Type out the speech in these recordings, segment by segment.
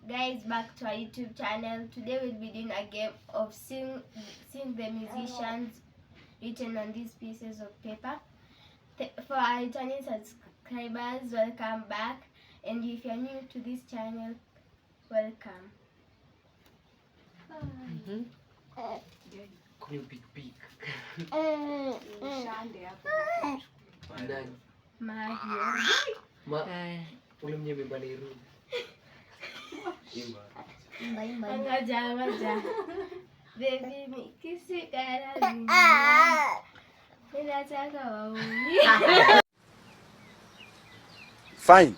Guys, back to our YouTube channel. Today we'll be doing a game of sing the musicians written on these pieces of paper. For our returning subscribers, welcome back, and if you're new to this channel, welcome. Ngaja baby mikisi karani ninataka wauni. Fine.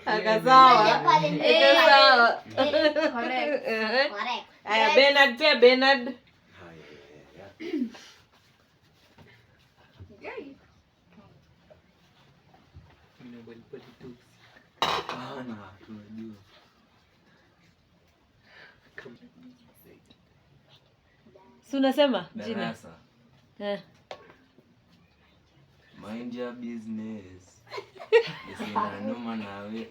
Akasawa. Correct. Aya, Bernard pia Bernard. Si unasema jina? Mind your business. Sina noma nawe.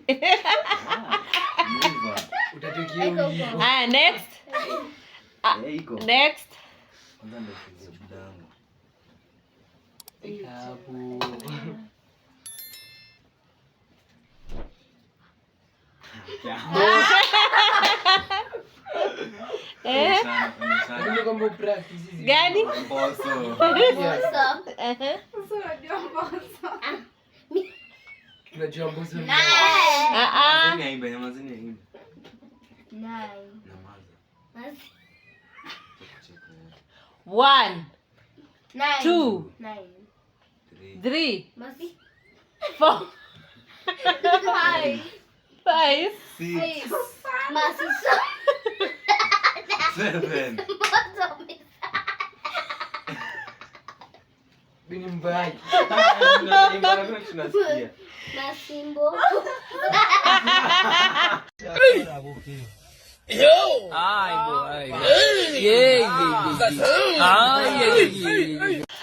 Aya, next. Next. Ndio kile budangu. Gani? Mboso. Unajua mboso? Nine. One, Nine. 2, 3, 4, 5, 6, 7. Bini mbai. Tunasikia. Masimbo.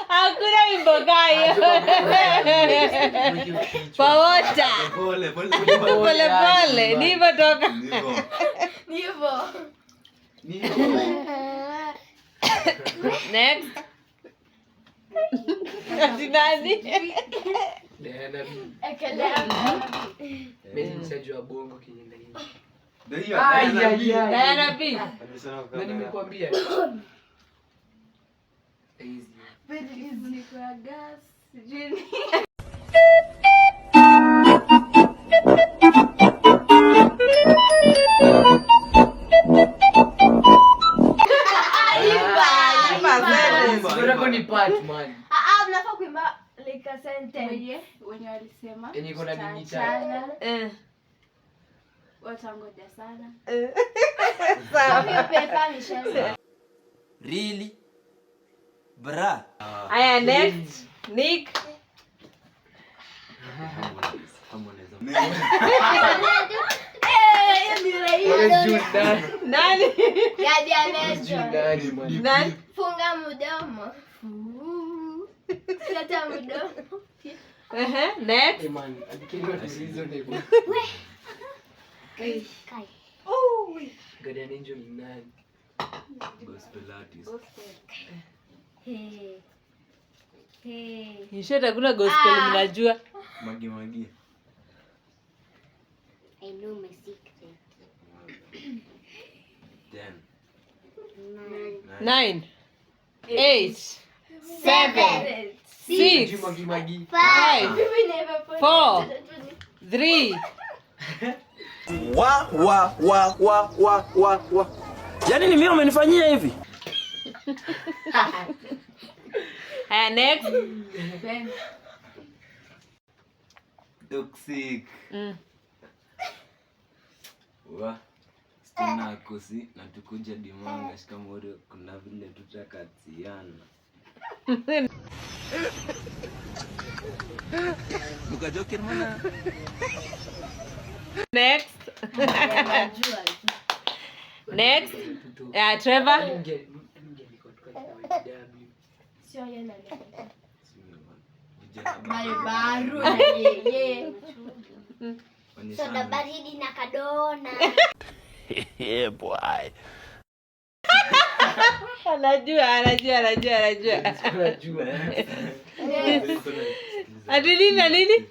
hakuna wimbo gayo. Pawota. Pole. Pole. Nivo toka. Nivo. Next. Nani? Diana. Ekelea. Mimi nisajua bongo kinyenda hivi. Diana B. Na nimekuambia. Easy. Very easy kwa gas. Jini. Ni part man. Mnafaa kuimba like a sentence. Wenye walisema Yenye iko na digital. watangoja sana. Hiyo pepa nishaza. Really? Bra. Aya, next. Nick. Nani? Gadi amejo. Nani? Funga mdomo. Kata mdomo. Next. Man, adikinga tulizo nebo. Kai. Oh, Gadi Angel ni nani? Gospel artist. Hey. Nisha takuna gospel mnajua. Magi. I know my secret. 9, 8, 7, 6, Magi. 5, 4, 3. Wa. Yaani ni mimi umenifanyia hivi? Aya, next. Toxic. Wa. Stina kosi na tukuja dimanga shikamori kuna vile tutakatiana. Mukajoke mwana. Next. Next. Trevor. Sio yeye nani. Baru na yeye. Soda baridi na kadona. Yeah, boy. Anajua. Unajua. Ati nini?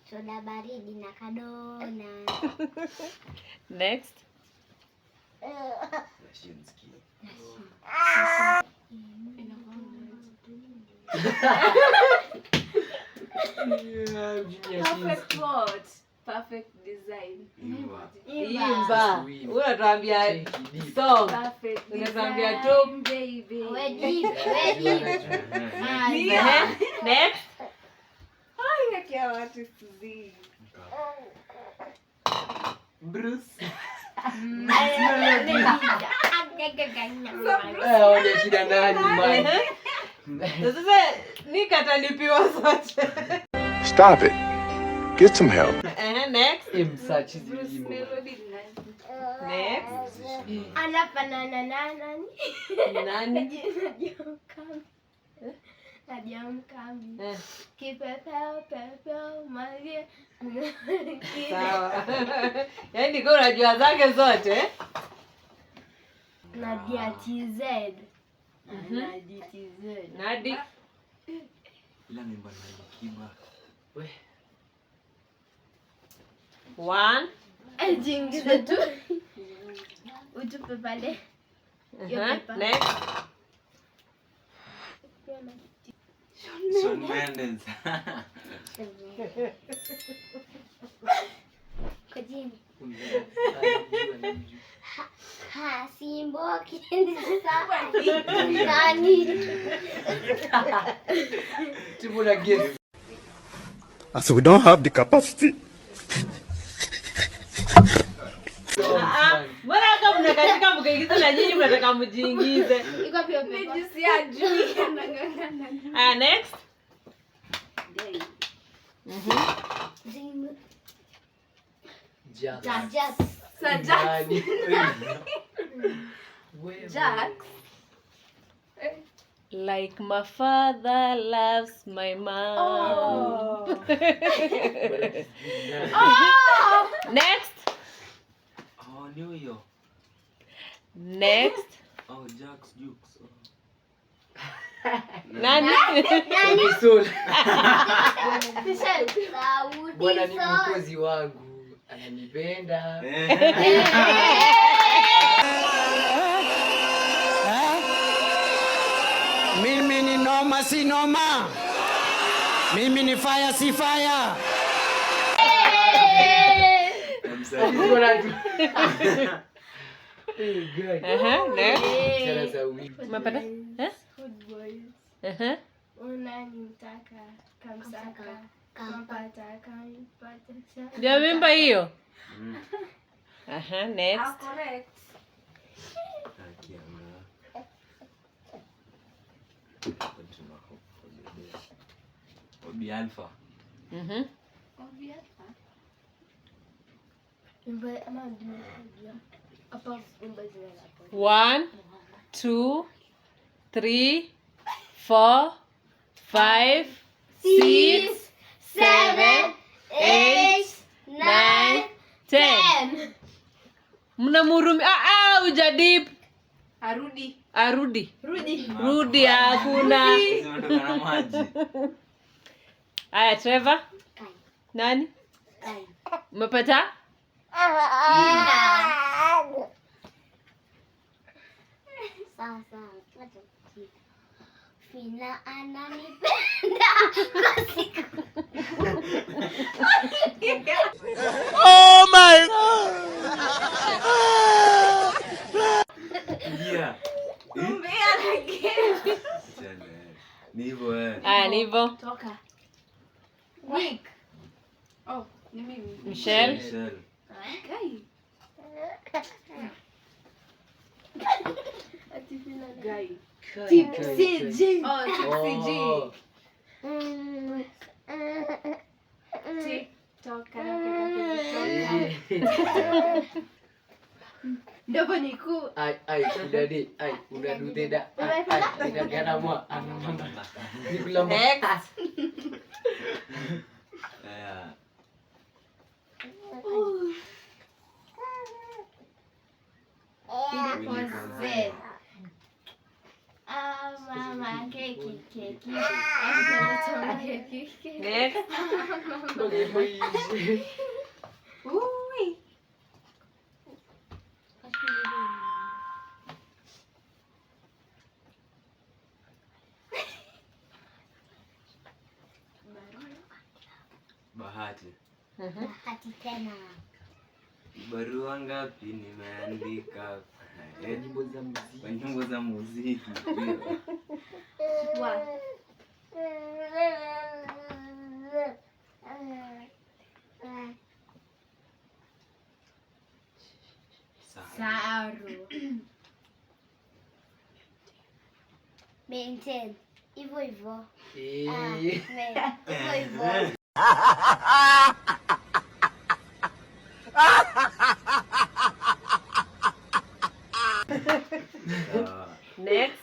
Soda baridi na kadona. Next. Perfect what? Perfect design. Imba. Unatuambia song. Perfect Unatuambia design, top. baby. Wedi. Next. Ay, akia watu sizi. Bruce. Agagaganya. Ole kina nani man. Sasa nikatalipiwa sote. Stop it. Get some help. Next. Msearch hizi Bruce wimbo. Melody na Next. Anafanana na nani? Nani? Nadia Mkambi. Eh, Kipepeo pepeo malie. sawa. Yaani kwa unajua zake zote. Nadia TZ. Nadia TZ. Nadi. Ila mimba na Kiba. We. 1. Jingize tu. Utupe pale. Next. Shawn Mendes. Kwa jini. Unajua. Ha, Simbo kiendi sasa. Nani? Timu na guess. So we don't have the capacity. Mbona kama mnakatika mkaigiza na nyinyi mnataka mjiingize? Iko pia pepa. Juicy ajui anangangana. Next. Zimu. Jack. Jack. Nani? Wewe. Jack. Like my father loves my mom. Oh. Next. Oh, New York. Next. Oh, Jack's Jukes. Oh. Nani? Soul. Sauti Bwana ni Sol. mwokozi wangu. Ananipenda. Mimi ni noma si noma. Mimi ni fire si fire. Uko na tu. Good. Next. Sera za wiki. Umepata? Good boys. Unani mtaka kamsaka kampata kampata. Ndio mimba hiyo. Next. Correct. Obi Alpha. Obvious. Imba ama ndio. Hapa imba zile hapo. 1, 2, 3, 4, 5, 6, 7, 8, 9, 10. mnamurumi. Ujadip. Arudi. Rudi hakuna. Zinatoka na maji. Aya, Trevor. Kai. Nani? Kai. Umepata? Sawa. Wacha kutika. Fina ananipenda kwa siku. Oh my God. Yeah. Ni hivyo Aya, ni hivyo. Toka. Nick. Oh, ni mimi. Michelle. Michelle. Guy. Guy. Tipsy G. Oh, Tipsy G. Oh. TikTok. Ndogo ni ku. Ai udade. Ai unadudeda. Ai inagana mwa. Nikulamba. Next. Nilipoze. Mama keki. Next. Ui. Bahati. Bahati tena. Barua ngapi nimeandika Nyimbo za muziki. kwa nyimbo za muziki. Ndio. Saru. Maintain. Hivyo hivyo. Eh. Hivyo hivyo. Next.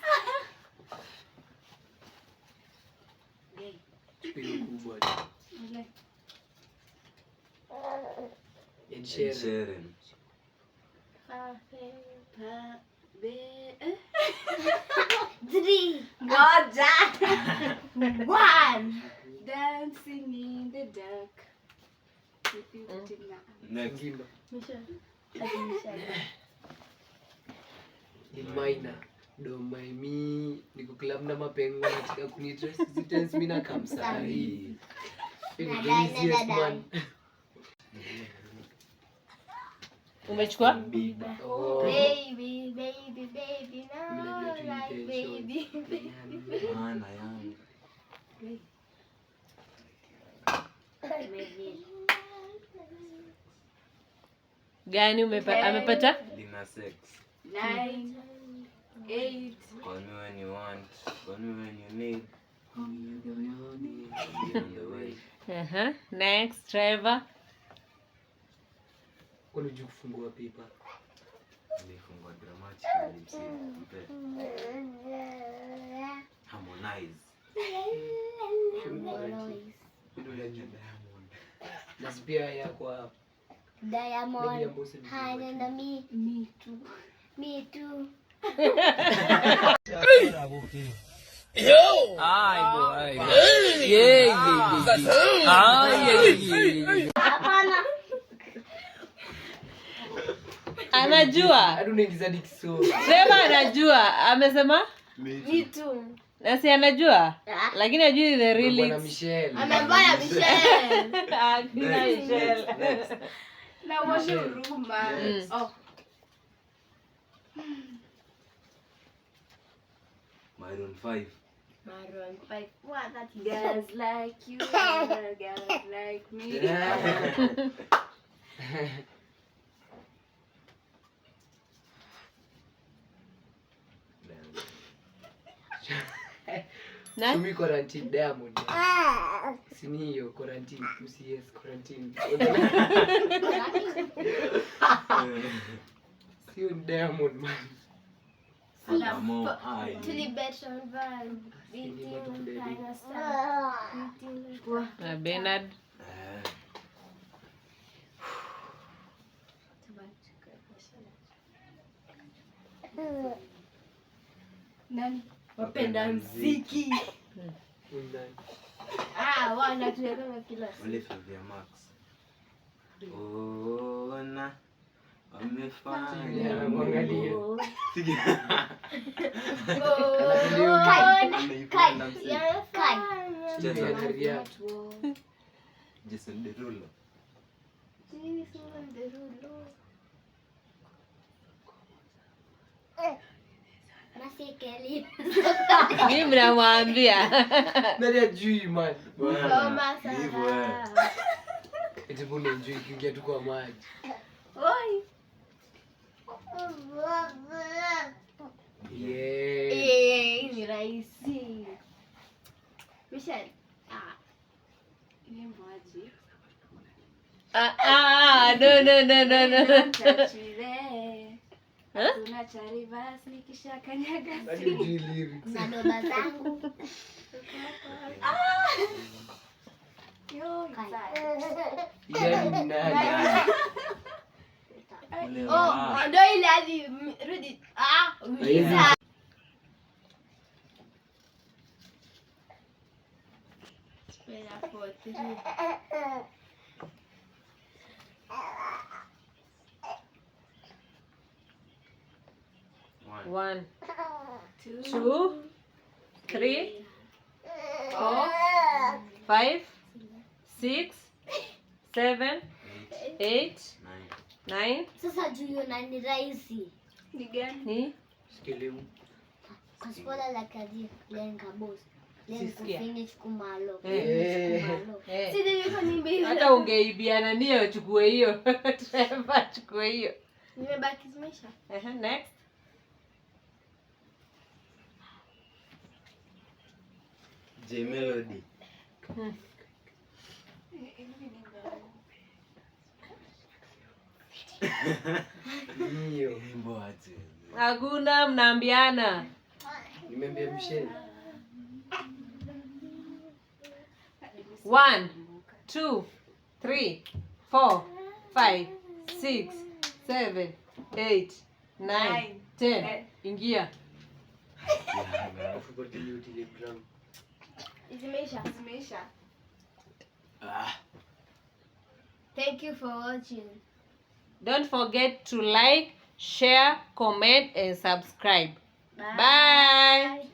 Pigo kubwa. Ed Ed Sheeran. Sheeran. Three. Moja. One. Dancing in the dark. Next. Ngimba. Ni minor. Do my me. Niko club na mapengo nataka kunitress. Sentence mimi na kamsari. The easiest man. Umechukua? Oh. Baby, no, Unajua tu like intention. baby. Maana yangu. Gani amepata? Lina sex. 9, 8. Call me when you want. Call me when you need. Be on the way. Next, Trevor. Unajua kufungua paper. Nilifungua dramatically mpe. Harmonize. Na pia ya kwa Diamond. Mbosso ni Hi, Nanda, me. Me too. Me too. Hapana. Anajua. hadi unaingiza Dickson. Trevor anajua. Amesema? Me too. Na si anajua? Lakini ajui the Bwana lyrics. Michelle. Amebaya Michelle. Akina Michelle. Next. Na washe huruma. Mm. Oh, Maroon 5. Maroon 5. Wow, that is girls like you, girls like me. Na? Tumi quarantine Diamond. Sini hiyo quarantine, yes quarantine. Sio Diamond man. Amo ai. to the bedroom van. Beating kind of stuff. Na Bernard. Nani? Wapenda mziki. Undani. Wanatuweka kila siku. Ole Flavia Max. Ona amefanya. Mwangalia. Cheza Karia. Jason Derulo. Nasikeli. Mimi mnamwambia. Nani ajui man. Soma Hivyo sana. Eti mbona enjoy kuingia tu kwa maji. Oi. Yeah. Hii ni rahisi. Michelle. Nyimbo aje? No. Touch me there. Kuna cha reverse nikisha kanyaga. Hadi hujui lyrics. Na doba zangu. Yo, Yani ni nani? Ule Oh, wa- ndo ile hadi rudi. Uliza. Spell 4 3. One. 1, 2, 3, 4, 5, 6, 7, 8, Nine. 9. Sasa juu hiyo na ni rahisi. ni gani? Ni Sikielewi. Kaspola la kazi lenga boss. Lenga Sisikia. finish kumalo. Eh. Kumalo. Si nilikuwa nimeiba. hata ungeibiana niyo chukue hiyo. Trevor chukue hiyo. Nimebaki zimeisha. Next. J Melody. Hiyo. Wimbo aje. Hakuna mnaambiana. Nimeambia Michelle. 1, 2, 3, 4, 5, 6, 7, 8, 9, 10. Ingia. Alafu kwa Telegram. Zimeisha. Zimeisha. Ah. Thank you for watching. Don't forget to like, share, comment and subscribe. Bye.